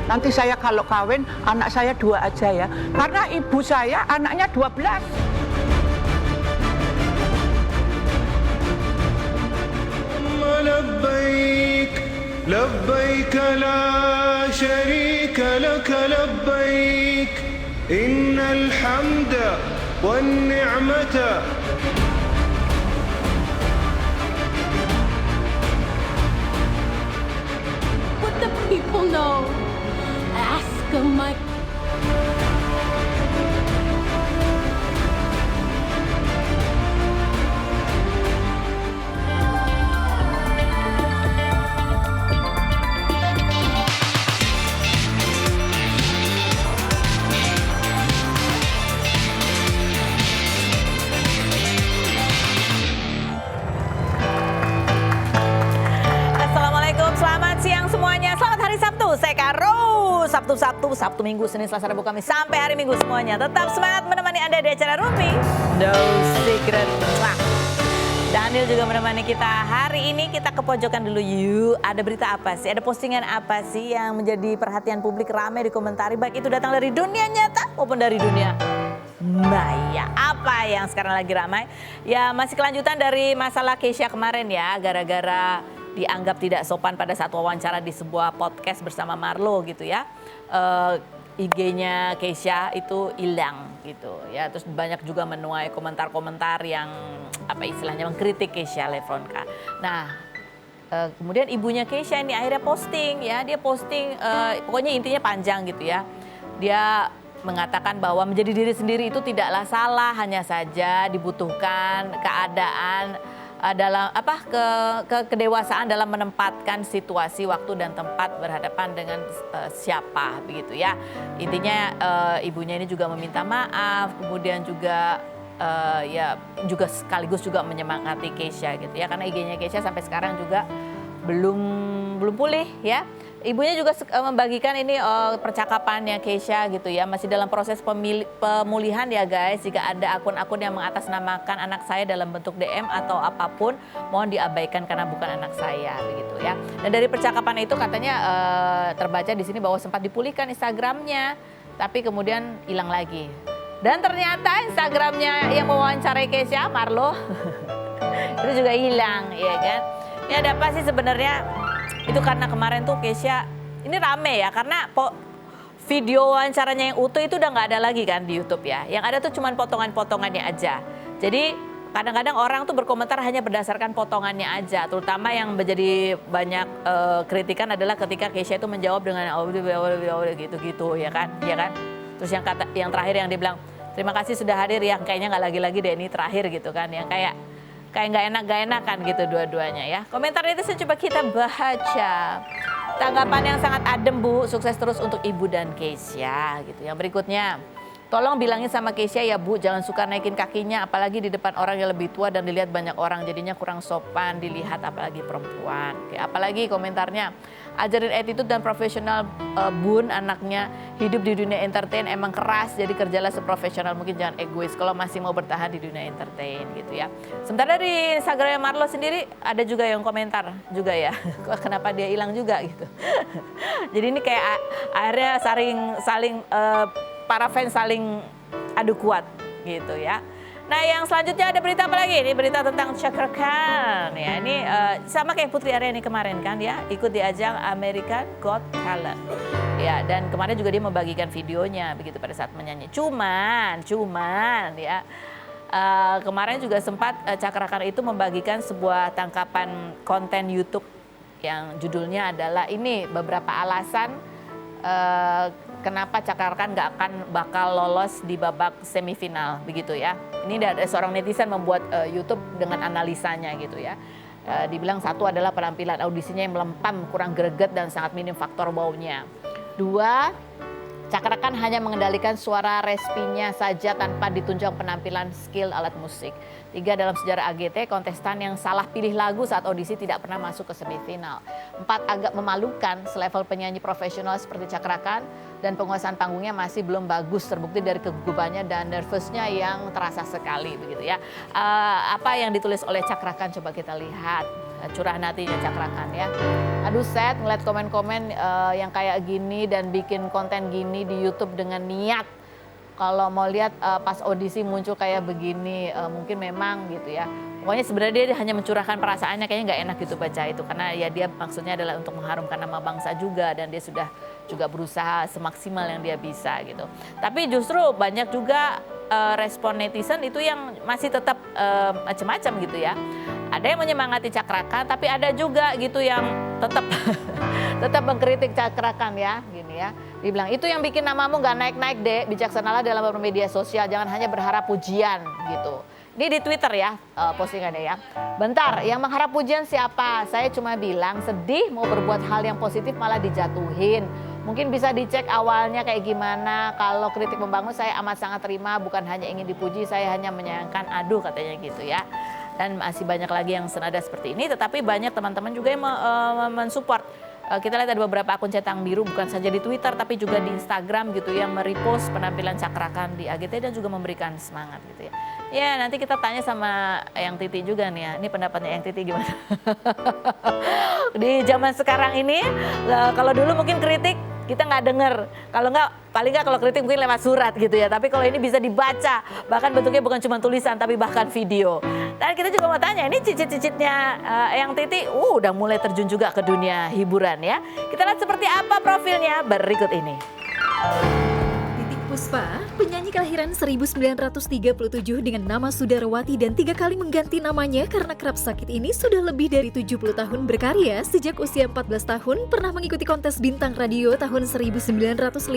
Nanti saya kalau kawin, anak saya 2 aja ya. Karena ibu saya anaknya 12. لبيك لبيك لا شريك لك لبيك إن الحمد والنعمة. What the people know. Ask my Assalamualaikum, selamat siang semuanya. Selamat hari Sabtu, saya Karo. Sabtu, Minggu, Senin, Selasa, Rabu, Kamis, sampai hari Minggu semuanya. Tetap semangat menemani Anda di acara Rumpi No Secret. Daniel juga menemani kita. Hari ini kita ke pojokan dulu yuk. Ada berita apa sih? Ada postingan apa sih yang menjadi perhatian publik, ramai dikomentari, baik itu datang dari dunia nyata maupun dari dunia maya. Apa yang sekarang lagi ramai? Ya masih kelanjutan dari masalah Keisha kemarin ya, gara-gara dianggap tidak sopan pada saat wawancara di sebuah podcast bersama Marlo gitu ya. IG-nya Keisha itu hilang gitu ya. Terus banyak juga menuai komentar-komentar yang apa istilahnya mengkritik Keisha Levronka. Nah, kemudian ibunya Keisha ini akhirnya posting ya. Dia posting pokoknya intinya panjang gitu ya. Dia mengatakan bahwa menjadi diri sendiri itu tidaklah salah, hanya saja dibutuhkan keadaan dalam kedewasaan dalam menempatkan situasi, waktu dan tempat berhadapan dengan siapa begitu ya. Intinya ibunya ini juga meminta maaf, kemudian juga ya juga sekaligus juga menyemangati Keisha gitu ya, karena IG-nya Keisha sampai sekarang juga belum pulih ya. Ibunya juga membagikan ini percakapannya Keisha gitu ya, masih dalam proses pemulihan ya guys. Jika ada akun-akun yang mengatasnamakan anak saya dalam bentuk DM atau apapun, mohon diabaikan karena bukan anak saya begitu ya. Dan dari percakapan itu katanya terbaca di sini bahwa sempat dipulihkan Instagramnya, tapi kemudian hilang lagi. Dan ternyata Instagramnya yang mewawancarai Keisha, Marlo, itu juga hilang ya kan. Ini ada apa sih sebenarnya? Itu karena kemarin tuh Keisha, ini rame ya karena video wawancaranya yang utuh itu udah nggak ada lagi kan di YouTube ya. Yang ada tuh cuma potongan-potongannya aja. Jadi kadang-kadang orang tuh berkomentar hanya berdasarkan potongannya aja. Terutama yang menjadi banyak kritikan adalah ketika Keisha itu menjawab dengan gitu-gitu ya kan. Terus yang terakhir yang dia bilang, terima kasih sudah hadir ya, kayaknya nggak lagi-lagi deh ini terakhir gitu kan. Yang kayak nggak enakan gitu dua-duanya ya. Komentar itu coba kita baca. Tanggapan yang sangat adem Bu, sukses terus untuk Ibu dan Keisha gitu. Yang berikutnya, tolong bilangin sama Keisha ya Bu, jangan suka naikin kakinya apalagi di depan orang yang lebih tua dan dilihat banyak orang, jadinya kurang sopan dilihat apalagi perempuan. Oke, apalagi komentarnya, ajarin attitude dan profesional Bun anaknya, hidup di dunia entertain emang keras, jadi kerjalah seprofesional mungkin, jangan egois kalau masih mau bertahan di dunia entertain gitu ya. Sementara dari Instagram Marlo sendiri ada juga yang komentar juga ya, kenapa dia hilang juga gitu. Jadi ini kayak akhirnya saling para fans saling adu kuat gitu ya. Nah yang selanjutnya ada berita apa lagi? Ini berita tentang Chaka Khan ya. Ini sama kayak Putri Aryani kemarin kan ya, ikut di ajang American Got Talent. Ya dan kemarin juga dia membagikan videonya begitu pada saat menyanyi. Cuman ya kemarin juga sempat Chaka Khan itu membagikan sebuah tangkapan konten YouTube yang judulnya adalah ini beberapa alasan kenapa Chaka Khan nggak akan bakal lolos di babak semifinal begitu ya. Ini ada seorang netizen membuat YouTube dengan analisanya gitu ya. Dibilang satu adalah penampilan audisinya yang melempam, kurang greget dan sangat minim faktor wow-nya. Dua, Cakrakan hanya mengendalikan suara respinya saja tanpa ditunjang penampilan skill alat musik. 3, dalam sejarah AGT, kontestan yang salah pilih lagu saat audisi tidak pernah masuk ke semifinal. 4, agak memalukan, selevel penyanyi profesional seperti Cakrakan dan penguasaan panggungnya masih belum bagus, terbukti dari kegugupannya dan nervousnya yang terasa sekali begitu ya. Apa yang ditulis oleh Cakrakan coba kita lihat. Curahan hatinya Cakrakan ya. Aduh sad ngeliat komen-komen yang kayak gini dan bikin konten gini di YouTube dengan niat. Kalau mau lihat pas audisi muncul kayak begini, mungkin memang gitu ya. Pokoknya sebenarnya dia hanya mencurahkan perasaannya, kayaknya nggak enak gitu baca itu. Karena ya dia maksudnya adalah untuk mengharumkan nama bangsa juga dan dia sudah juga berusaha semaksimal yang dia bisa gitu. Tapi justru banyak juga respon netizen itu yang masih tetap macam-macam gitu ya. Ada yang menyemangati Cakrakan, tapi ada juga gitu yang tetap tetap mengkritik Cakrakan ya, gini ya. Dibilang itu yang bikin namamu nggak naik-naik deh, bijaksanalah dalam bermedia sosial, jangan hanya berharap pujian gitu. Ini di Twitter ya postingannya ya. Bentar, yang mengharap pujian siapa? Saya cuma bilang sedih mau berbuat hal yang positif malah dijatuhin. Mungkin bisa dicek awalnya kayak gimana. Kalau kritik membangun saya amat sangat terima, bukan hanya ingin dipuji, saya hanya menyayangkan, aduh katanya gitu ya. Dan masih banyak lagi yang senada seperti ini, tetapi banyak teman-teman juga yang mensupport. Kita lihat ada beberapa akun centang biru bukan saja di Twitter tapi juga di Instagram gitu yang merepost penampilan Cakrakan di AGT dan juga memberikan semangat gitu ya. Ya nanti kita tanya sama Eyang Titi juga nih ya. Ini pendapatnya Eyang Titi gimana? Di zaman sekarang ini kalau dulu mungkin kritik kita nggak dengar. Kalau nggak paling nggak kalau kritik mungkin lewat surat gitu ya. Tapi kalau ini bisa dibaca, bahkan bentuknya bukan cuma tulisan tapi bahkan video. Dan kita juga mau tanya, ini cicit-cicitnya Eyang Titi udah mulai terjun juga ke dunia hiburan ya. Kita lihat seperti apa profilnya berikut ini. Titik Puspa, penyanyi kelahiran 1937 dengan nama Sudarawati dan 3 kali mengganti namanya karena kerap sakit ini sudah lebih dari 70 tahun berkarya. Sejak usia 14 tahun pernah mengikuti kontes bintang radio tahun 1954,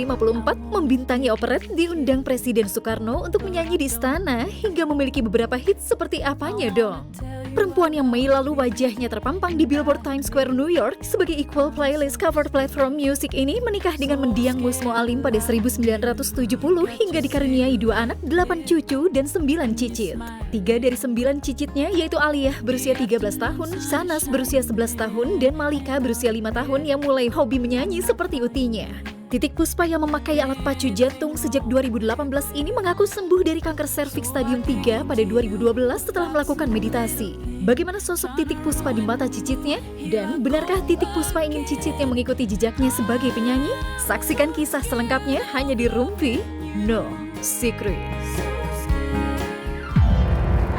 membintangi operet, diundang Presiden Soekarno untuk menyanyi di istana hingga memiliki beberapa hits seperti Apanya Dong. Perempuan yang Mei lalu wajahnya terpampang di Billboard Times Square, New York sebagai equal playlist covered platform music ini menikah dengan mendiang Musmo Alim pada 1970 hingga dikaruniai 2 anak, 8 cucu, dan 9 cicit. 3 dari 9 cicitnya yaitu Aliyah berusia 13 tahun, Sanas berusia 11 tahun, dan Malika berusia 5 tahun yang mulai hobi menyanyi seperti utinya. Titik Puspa yang memakai alat pacu jantung sejak 2018 ini mengaku sembuh dari kanker serviks stadium 3 pada 2012 setelah melakukan meditasi. Bagaimana sosok Titik Puspa di mata cicitnya? Dan benarkah Titik Puspa ingin cicitnya mengikuti jejaknya sebagai penyanyi? Saksikan kisah selengkapnya hanya di Rumpi No Secrets.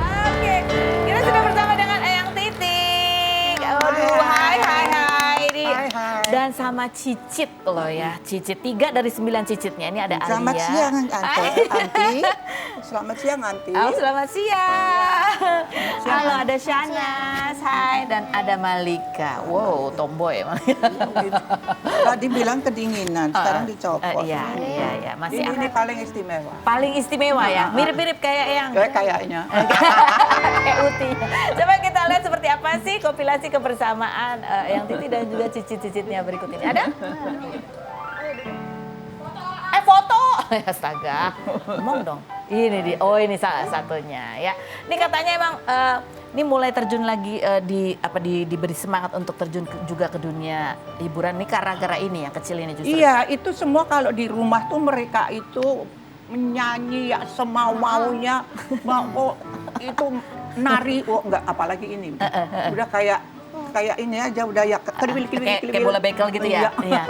Oke, kita sudah bersama dengan Eyang Titik. Aduh, hai. Dan sama Cicit loh ya, Cicit 3 dari 9 cicitnya. Ini ada Alia. Selamat siang, Anti. Selamat siang, Anti. Oh, selamat siang. Halo, ada Shanas, hai, dan ada Malika. Wow, tomboy emang. Tadi bilang kedinginan, sekarang dicopot. Iya, masih Ini paling istimewa. paling istimewa ya, mirip-mirip kayak yang Kayaknya. kayak Uti. Coba kita lihat seperti apa sih kompilasi kebersamaan Eyang Titi dan juga cicit-cicitnya berikut ini. Ada? Foto. Astaga. Ngomong dong. Ini dia. Oh, ini salah satunya ya. Ini katanya emang ini mulai terjun lagi diberi semangat untuk terjun juga ke dunia hiburan. Ini gara-gara ini yang kecil ini justru. Iya, itu semua kalau di rumah tuh mereka itu menyanyi ya semau-maunya, mau itu nari, enggak apalagi ini. Udah kayak ini aja udah ya keliwil. Kayak bola bekel gitu ya. Iya.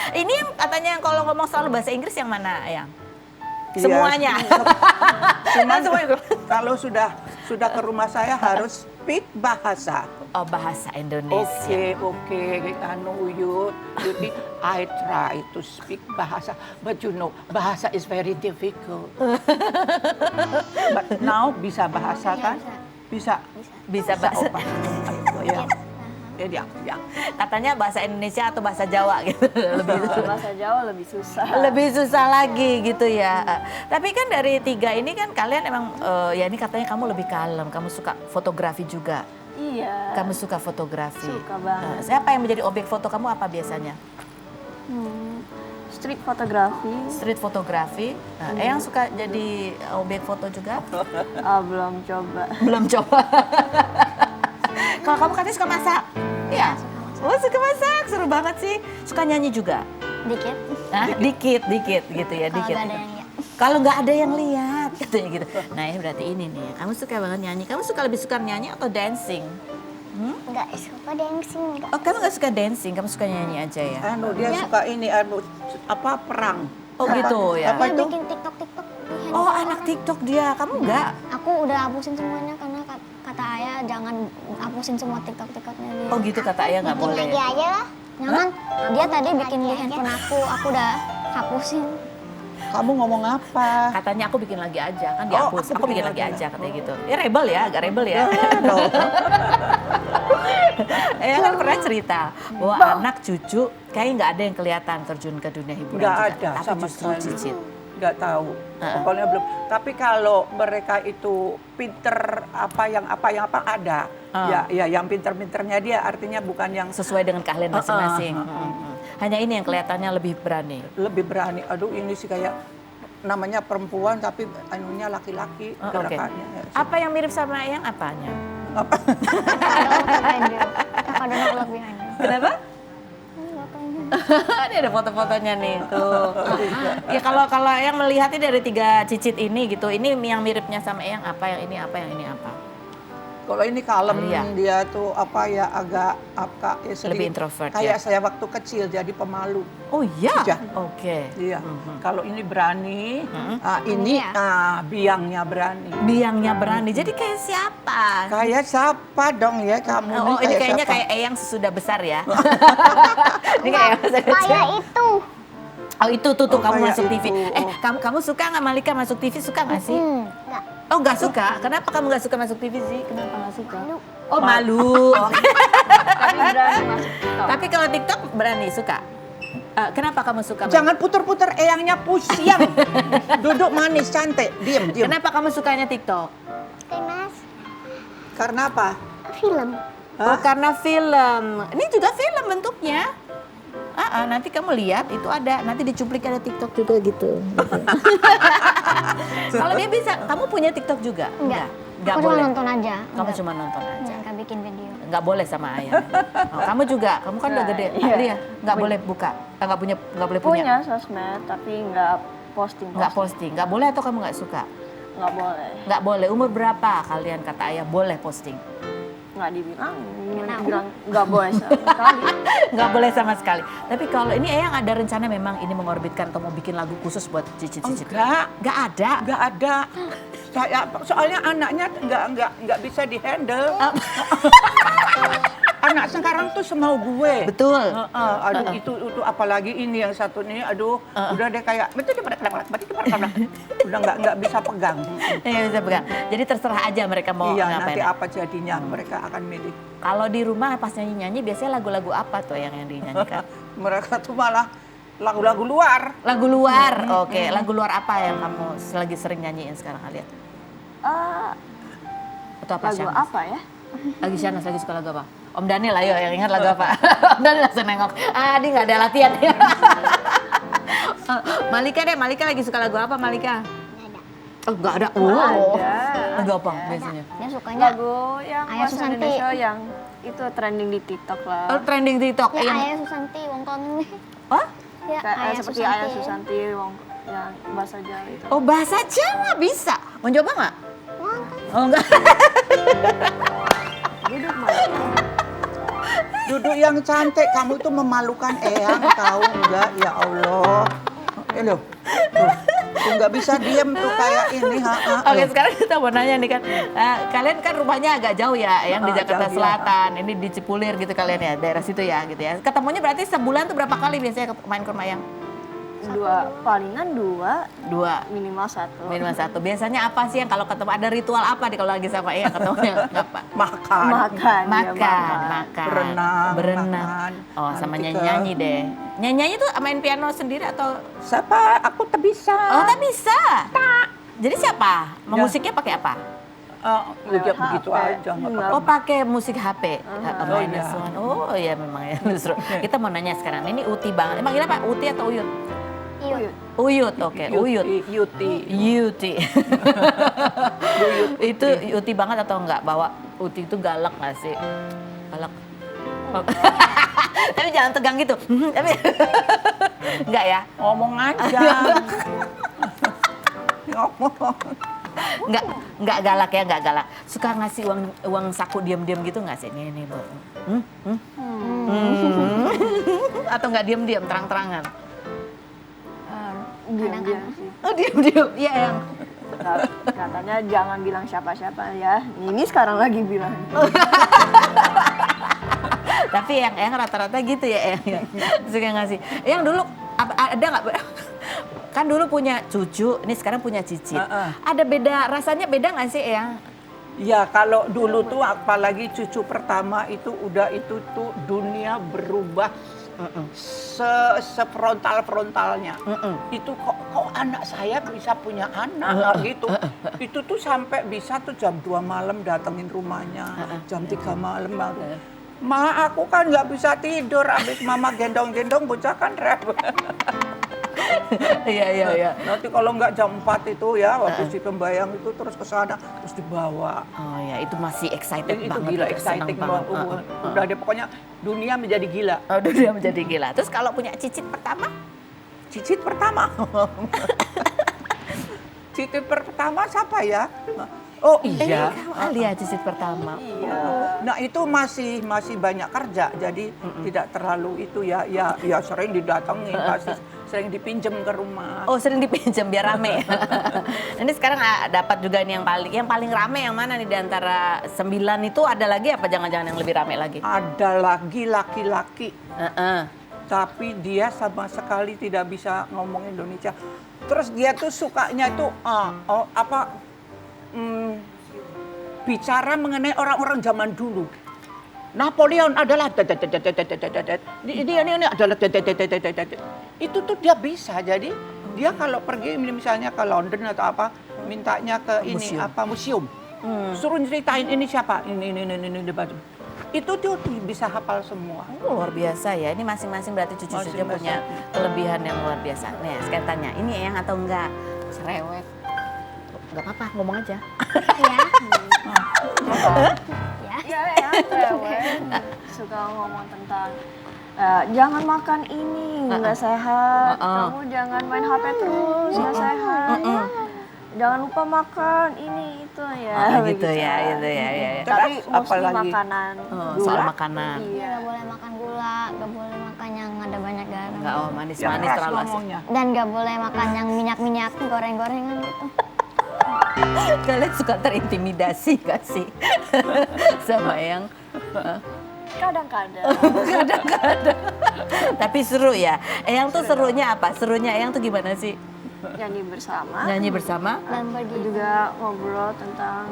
Ini yang katanya kalau ngomong selalu bahasa Inggris yang mana, Yang? Iya, Semuanya. Cuman kalau sudah ke rumah saya harus speak bahasa. Oh, bahasa Indonesia. Oke, I try to speak bahasa, but you know, bahasa is very difficult. But now bisa bahasa kan? Bisa bahasa. Ya. Katanya bahasa Indonesia atau bahasa Jawa gitu. Bahasa Jawa lebih susah. Lebih susah lagi gitu ya. Tapi kan dari 3 ini kan kalian emang ya ini katanya kamu lebih kalem, kamu suka fotografi juga. Iya. Kamu suka fotografi. Suka banget. Siapa yang menjadi objek foto kamu apa biasanya? Street fotografi. Street fotografi. Nah, Eyang suka jadi objek foto juga? Belum coba. Belum coba. Kalau kamu katanya suka masak? Iya. Oh, suka masak, seru banget sih. Suka nyanyi juga? Dikit. Nah, dikit gitu ya, Kalau dikit. nggak ada yang lihat. Kalau nggak ada yang lihat, katanya gitu. Nah, ini berarti ini nih. Kamu suka banget nyanyi. Kamu lebih suka nyanyi atau dancing? Nggak suka dancing. Nggak. Oh, kamu nggak suka dancing, kamu suka nyanyi aja ya? Dia suka ini perang. Oh gitu ya. Dia bikin TikTok di handphone. Oh, anak TikTok dia. Kamu nggak? Aku udah hapusin semuanya karena kata ayah jangan hapusin semua TikTok-TikToknya dia. Oh gitu, kata ayah nggak Bikin boleh. lagi aja lah. Jangan. Dia tadi bikin di handphone aku udah hapusin. Kamu ngomong apa? Katanya aku bikin lagi aja, kan dihapus. aku Aku bikin lagi aja, katanya gitu. Ya rebel ya, agak rebel ya. Kan pernah cerita bahwa anak cucu kayak nggak ada yang kelihatan terjun ke dunia hiburan Nggak juga. ada Tapi sama justru sekali. Cicit. Nggak tahu. Pokoknya belum. Tapi kalau mereka itu pinter apa yang ada. Ya yang pinter-pinternya dia artinya bukan yang Sesuai dengan keahlian masing-masing. Hanya ini yang kelihatannya lebih berani. lebih berani. Aduh ini sih kayak namanya perempuan tapi anunya laki-laki Oh, oke. gerakannya. Apa yang mirip sama Eyang apanya? I don't look behind you. Kenapa? Ini ada foto-fotonya nih tuh. Ya kalau yang melihatnya dari 3 cicit ini gitu, ini yang miripnya sama Eyang apa, yang ini apa, yang ini apa? Kalau ini kalem Iya. dia tuh agak sedikit Lebih introvert, kayak ya? saya waktu kecil jadi pemalu. Oh iya? Iya. Oke. Iya. Kalau ini berani, Ini ini ya? biangnya berani. Biangnya berani, jadi kayak siapa? Kayak siapa dong ya kamu? Oh, ini kayaknya siapa? kayak Eyang sesudah besar ya. Ini kayak masa kecil. Kayak itu. Oh itu tuh Oh, kamu kayak masuk TV. itu. Kamu suka nggak Malika masuk TV, suka nggak sih? Enggak. Oh nggak suka? Kenapa kamu nggak suka masuk TV sih? Kenapa nggak suka? Oh malu. Oke. Tapi berani masuk TikTok. Tapi kalau TikTok berani suka? Kenapa kamu suka? Jangan puter-puter eyangnya pusing. Duduk manis cantik, diem. Kenapa kamu sukanya TikTok? Mas, Karena apa? film. Oh karena film. Ini juga film bentuknya. Nanti kamu lihat itu ada, nanti dicuplik ada TikTok juga gitu. Kalau dia bisa, kamu punya TikTok juga? Enggak. Nggak Aku cuma boleh. nonton aja. Kamu cuma nonton aja. Enggak bikin video. Nggak boleh sama ayah. Oh, kamu juga, kamu kan udah gede. Iya. Dia nggak boleh buka, nggak boleh punya. Punya sosmed tapi nggak posting. Nggak posting, nggak boleh atau kamu nggak suka? Nggak boleh. Nggak boleh. Umur berapa kalian kata ayah boleh posting? Nggak dibilang nggak boleh sama sekali. Nggak boleh sama sekali. Tapi kalau ini Eyang ada rencana memang ini mengorbitkan atau mau bikin lagu khusus buat cicit-cicit? Nggak ada. Nggak ada. Soalnya anaknya nggak bisa dihandle. Anak sekarang tuh semau gue. Betul. Aduh itu apalagi ini yang satu ini, aduh udah deh kayak udah nggak bisa pegang. Nggak bisa pegang. Jadi terserah aja mereka mau Iya ngapain. nanti apa jadinya mereka akan milih. Kalau di rumah pas nyanyi-nyanyi biasanya lagu-lagu apa tuh yang dinyanyikan? Mereka tuh malah lagu-lagu luar. Lagu luar, oke. Lagu luar apa yang kamu lagi sering nyanyiin sekarang kalian? Atau apa Lagu Syahnas? apa ya? Lagi Syahnas lagi suka lagu apa? Om Daniel, ayo yang ingat lagu apa? Om Daniel langsung nengok. Dia nggak ada latihan. Malika deh, Malika lagi suka lagu apa Malika? Oh nggak ada. Ada. Lagu apa biasanya? Dia sukanya Lagu yang Ayah bahasa Susanti. Indonesia yang itu trending di TikTok Oh, lah. trending TikTok. ya Yang- Ayah Susanti, wong tahun ini. Oh? Ya, Kayak seperti Ayah Susanti yang bahasa Jawa itu. Oh bahasa Jawa bisa. Mau coba nggak? Oh enggak. Duduk yang cantik, kamu tuh memalukan Eyang, tahu nggak? Ya Allah. Loh, tuh nggak bisa diem tuh kayak ini. Oke, sekarang kita mau nanya nih kan, kalian kan rumahnya agak jauh ya, yang di Jakarta jauh, ya. Selatan, ini di Cipulir gitu kalian ya, daerah situ ya gitu ya. Ketemunya berarti sebulan tuh berapa kali biasanya main ke rumah yang? Palingan dua, Dua, minimal satu. minimal satu. Biasanya apa sih yang kalau ketemu, ada ritual apa nih kalau lagi sama Eyang ketemunya? Apa? Makan. Makan. Makan. Berenang, Berenang. makan. Oh, sama Nanti nyanyi-nyanyi deh. Nyanyi-nyanyi tuh main piano sendiri atau? Siapa? Aku tak bisa. Oh, tak bisa. Jadi siapa? Ya. Musiknya pakai apa? Udah begitu HP. aja. nggak apa-apa. Oh pakai musik HP, minus iya. one. Oh iya memang ya justru. Kita mau nanya sekarang, ini Uti banget. Emang apa? Uti atau Uyut? Iyut. Uyut, oke, Uyut. Yuti. Itu Yuti banget atau enggak? Bawa Uti itu galak nggak sih? Galak. Oh. Tapi jangan tegang gitu. Tapi enggak ya? Ngomong aja. Ngomong. Enggak galak ya, enggak galak. Suka ngasih uang saku diam-diam gitu nggak sih? Nih, Bu. Atau nggak diam-diam, terang-terangan? Diam-diam sih. Oh, diam-diam. Iya, yang. Katanya jangan bilang siapa-siapa ya. Ini sekarang lagi bilang. Tapi yang rata-rata gitu ya, yang suka ngasih. Yang dulu ada nggak? Kan dulu punya cucu, ini sekarang punya cicit. Ada beda, rasanya beda nggak sih, yang? Ya kalau dulu tuh apalagi cucu pertama itu udah itu tuh dunia berubah sefrontal-frontalnya. Itu kok anak saya bisa punya anak gitu. Itu tuh sampai bisa tuh jam 2 malam datengin rumahnya, jam 3 malam baru. Ma, aku kan nggak bisa tidur, abis mama gendong-gendong bocah kan repot. Iya. Nanti kalau nggak jam 4 itu ya, waktu si pembayang itu terus ke sana, terus dibawa. Oh ya, itu masih excited Itu banget. gila, itu exciting senang banget. Udah deh, pokoknya dunia menjadi gila. Oh, dunia menjadi gila. Terus kalau punya cicit pertama? Cicit pertama. Cicit pertama siapa ya? Oh iya. Alia cicit pertama. Nah itu masih banyak kerja, jadi tidak terlalu itu ya sering didatengin, pasti sering dipinjem ke rumah. Oh, sering dipinjam biar rame. Ini sekarang dapat juga nih yang paling rame yang mana nih di antara 9 itu, ada lagi apa jangan-jangan yang lebih rame lagi? Ada lagi laki-laki. Tapi dia sama sekali tidak bisa ngomong Indonesia. Terus dia tuh sukanya tuh bicara mengenai orang-orang zaman dulu. Napoleon adalah ini adalah itu tuh dia bisa. Jadi dia kalau pergi misalnya ke London atau apa, mintanya ke ini museum. Suruh ceritain ini siapa, ini. Itu dia bisa hafal semua. Oh, luar biasa ya. Ini masing-masing berarti cucu-cucunya punya kelebihan yang luar biasa. Nih, sekarang tanya, ini yang atau enggak? Cerewet. Enggak apa-apa, ngomong aja. Ya, cewek. Suka ngomong tentang jangan makan ini, nggak sehat. Kamu jangan main HP terus, nggak sehat. Jangan lupa makan ini itu ya. Gitu ya. Tapi mostly apalagi? makanan. Soal makanan. Nggak boleh makan gula, nggak boleh makan yang ada banyak garam. Enggak, manis-manis Yang keras terlalu asin. ngomongnya. Dan nggak boleh makan yang minyak-minyak, goreng-gorengan gitu. Kalian suka terintimidasi gak sih? Sama yang Kadang-kadang. Tapi seru ya. Yang tuh serunya apa? Serunya yang tuh gimana sih? Nyanyi bersama. Nyanyi bersama? Dan pergi Juga ngobrol tentang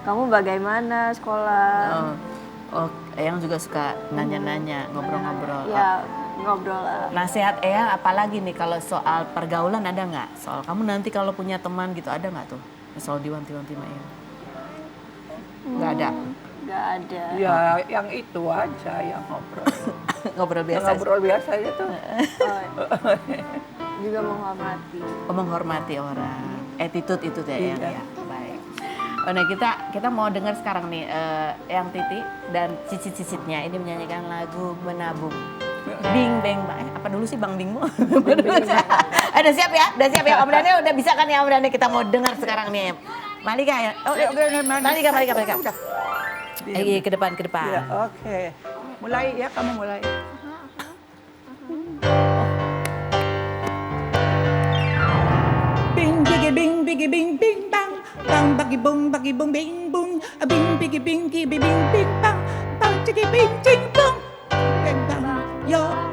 kamu bagaimana sekolah. Eyang juga suka nanya-nanya, ngobrol-ngobrol. Ya, ngobrol lah. Nasihat Eyang apalagi nih kalau soal pergaulan ada nggak? Soal kamu nanti kalau punya teman gitu ada nggak tuh? Soal diwanti-wanti sama Eyang? Nggak ada? Nggak ada. Ya yang itu aja yang ngobrol. Ngobrol biasa? Ngobrol biasa aja tuh. Juga menghormati. Menghormati orang. Attitude itu ya Eyang ya. Baik. Oh, nah kita mau dengar sekarang nih Eyang Titi dan cicit-cicitnya ini menyanyikan lagu Menabung. Bing beng apa dulu sih Bang Bingmu? Udah siap ya? Om Daniel udah bisa kan ya Om Daniel? Kita mau dengar sekarang nih. Malika ya? Oh, Malika. Ke depan. Ya, oke. Mulai ya, kamu mulai. Bing bigi bing bing bang, bang bagi bung bing bung, bing bigi bing bing bing bang, bang cigi bing cing bung, bing bang yo.